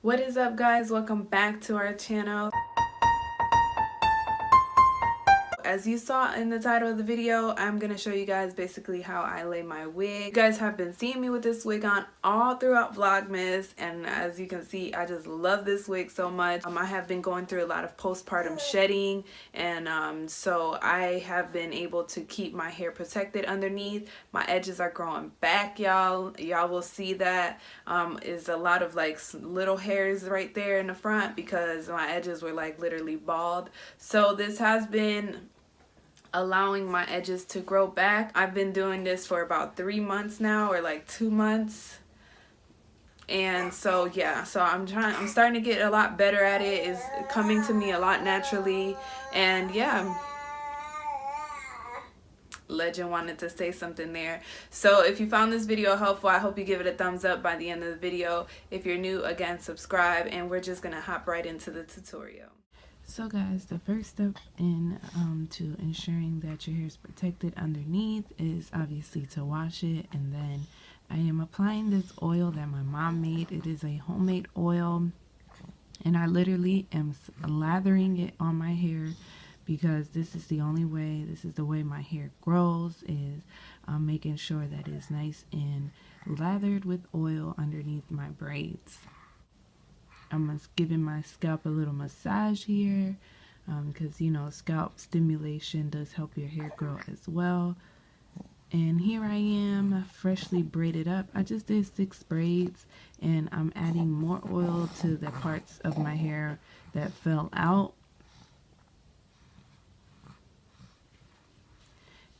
What is up, guys? Welcome back to our channel. As you saw in the title of the video, I'm going to show you guys basically how I lay my wig. You guys have been seeing me with this wig on all throughout Vlogmas, and as you can see, I just love this wig so much. I have been going through a lot of postpartum shedding, and so I have been able to keep my hair protected underneath. My edges are growing back, y'all. Y'all will see that is a lot of like little hairs right there in the front because my edges were like literally bald. So this has been allowing my edges to grow back. I've been doing this for about 3 months now, or like 2 months. And so yeah, so I'm starting to get a lot better at it. It's coming to me a lot naturally. And yeah, Legend wanted to say something there. So if you found this video helpful, I hope you give it a thumbs up by the end of the video. If you're new, again, subscribe, and we're just gonna hop right into the tutorial. So guys, the first step in to ensuring that your hair is protected underneath is obviously to wash it. And then I am applying this oil that my mom made. It is a homemade oil, and I literally am lathering it on my hair because this is the only way, this is the way my hair grows, is making sure that it's nice and lathered with oil underneath my braids. I'm giving my scalp a little massage here because, you know, scalp stimulation does help your hair grow as well. And here I am, freshly braided up. I just did 6 braids, and I'm adding more oil to the parts of my hair that fell out.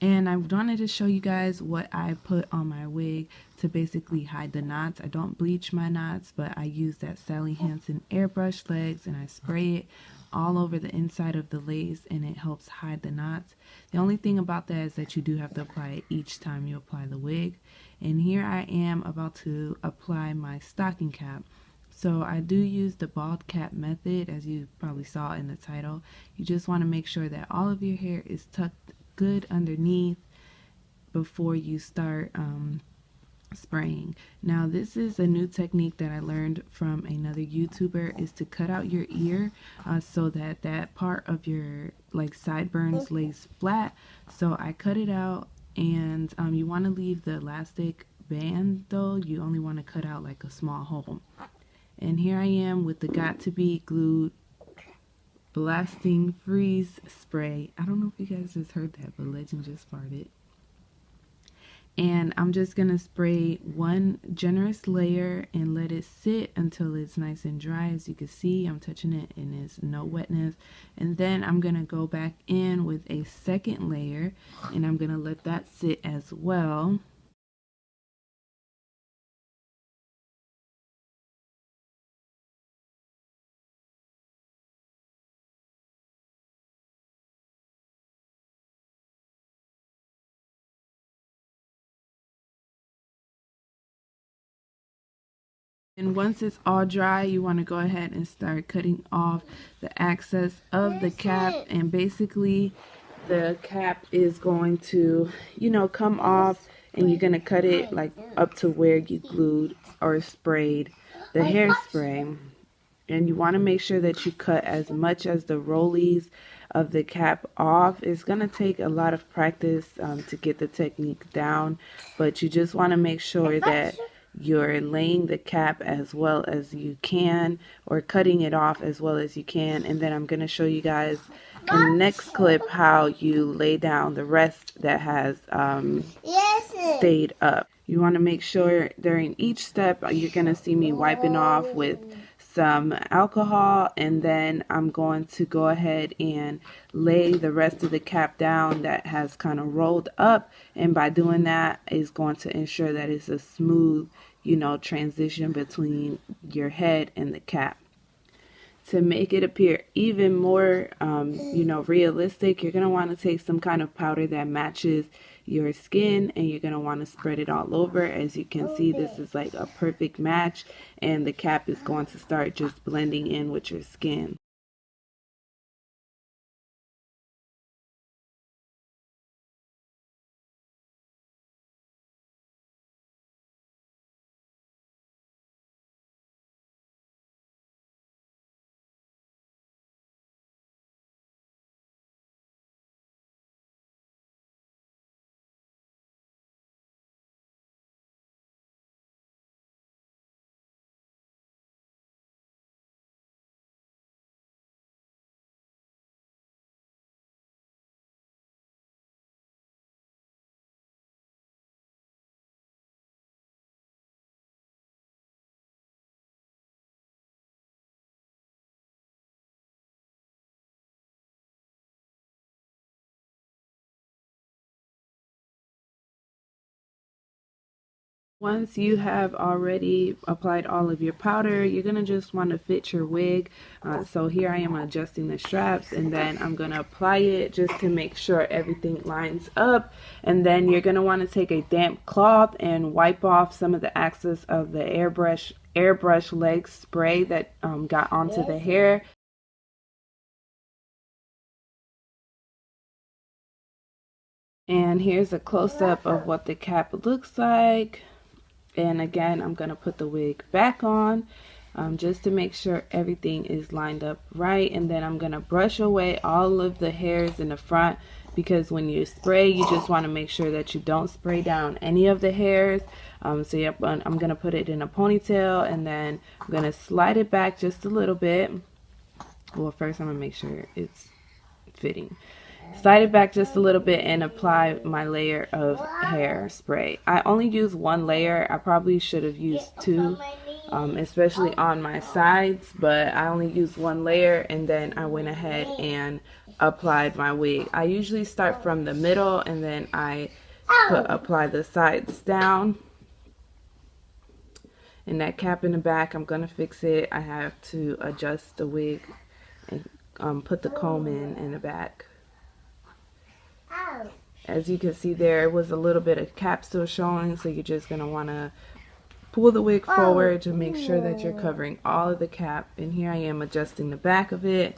And I wanted to show you guys what I put on my wig to basically hide the knots. I don't bleach my knots, but I use that Sally Hansen airbrush legs, and I spray it all over the inside of the lace, and it helps hide the knots. The only thing about that is that you do have to apply it each time you apply the wig. And here I am about to apply my stocking cap. So I do use the bald cap method, as you probably saw in the title. You just want to make sure that all of your hair is tucked good underneath before you start spraying. Now this is a new technique that I learned from another YouTuber, is to cut out your ear so that that part of your like sideburns lays flat. So I cut it out, and you want to leave the elastic band though. You only want to cut out like a small hole. And here I am with the Got To Be Glued Blasting Freeze Spray. I don't know if you guys just heard that, but Legend just farted. And I'm just going to spray one generous layer and let it sit until it's nice and dry. As you can see, I'm touching it and there's no wetness. And then I'm going to go back in with a second layer, and I'm going to let that sit as well. And once it's all dry, you want to go ahead and start cutting off the excess of the cap. And basically the cap is going to, you know, come off, and you're going to cut it like up to where you glued or sprayed the hairspray. And you want to make sure that you cut as much as the rollies of the cap off. It's going to take a lot of practice to get the technique down, but you just want to make sure that you're laying the cap as well as you can, or cutting it off as well as you can. And then I'm going to show you guys in the next clip how you lay down the rest that has stayed up. You want to make sure during each step you're going to see me wiping off with some alcohol, and then I'm going to go ahead and lay the rest of the cap down that has kind of rolled up, and by doing that is going to ensure that it's a smooth, you know, transition between your head and the cap. To make it appear even more, you know, realistic, you're going to want to take some kind of powder that matches your skin, and you're going to want to spread it all over. As you can see, this is like a perfect match, and the cap is going to start just blending in with your skin. Once you have already applied all of your powder, you're going to just want to fit your wig. So here I am adjusting the straps, and then I'm going to apply it just to make sure everything lines up. And then you're going to want to take a damp cloth and wipe off some of the excess of the airbrush leg spray that got onto the hair. And here's a close-up of what the cap looks like. And again, I'm going to put the wig back on just to make sure everything is lined up right. And then I'm going to brush away all of the hairs in the front, because when you spray, you just want to make sure that you don't spray down any of the hairs. So yep, I'm going to put it in a ponytail, and then I'm going to slide it back just a little bit. Well, first I'm going to make sure it's fitting. Slide it back just a little bit and apply my layer of hairspray. I only use one layer. I probably should have used two, especially on my sides, but I only used one layer, and then I went ahead and applied my wig. I usually start from the middle, and then I apply the sides down. And that cap in the back, I'm going to fix it. I have to adjust the wig and put the comb in the back. As you can see, there was a little bit of cap still showing, so you're just going to want to pull the wig forward to make sure that you're covering all of the cap. And here I am adjusting the back of it.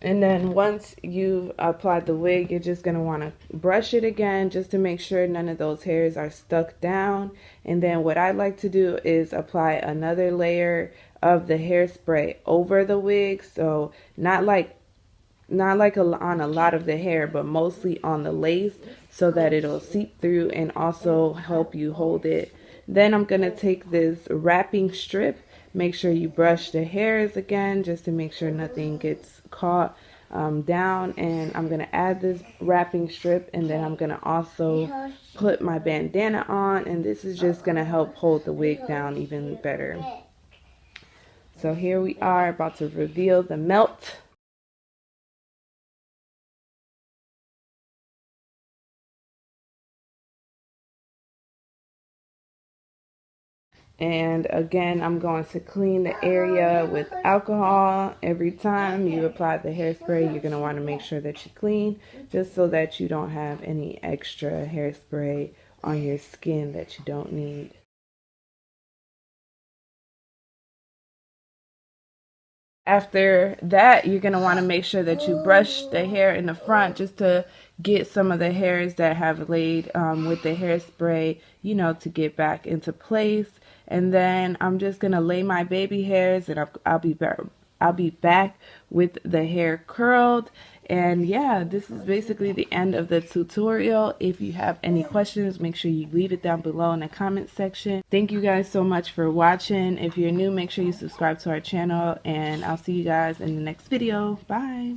And then once you've applied the wig, you're just going to want to brush it again just to make sure none of those hairs are stuck down. And then what I like to do is apply another layer of the hairspray over the wig. So not like on a lot of the hair, but mostly on the lace, so that it'll seep through and also help you hold it. Then I'm going to take this wrapping strip. Make sure you brush the hairs again just to make sure nothing gets caught down. And I'm going to add this wrapping strip, and then I'm going to also put my bandana on, and this is just going to help hold the wig down even better. So here we are about to reveal the melt. And again, I'm going to clean the area with alcohol. Every time you apply the hairspray, you're going to want to make sure that you clean, just so that you don't have any extra hairspray on your skin that you don't need. After that, you're going to want to make sure that you brush the hair in the front just to get some of the hairs that have laid with the hairspray, you know, to get back into place. And then I'm just going to lay my baby hairs, and I'll be back with the hair curled. And yeah, this is basically the end of the tutorial. If you have any questions, make sure you leave it down below in the comment section. Thank you guys so much for watching. If you're new, make sure you subscribe to our channel, and I'll see you guys in the next video. Bye.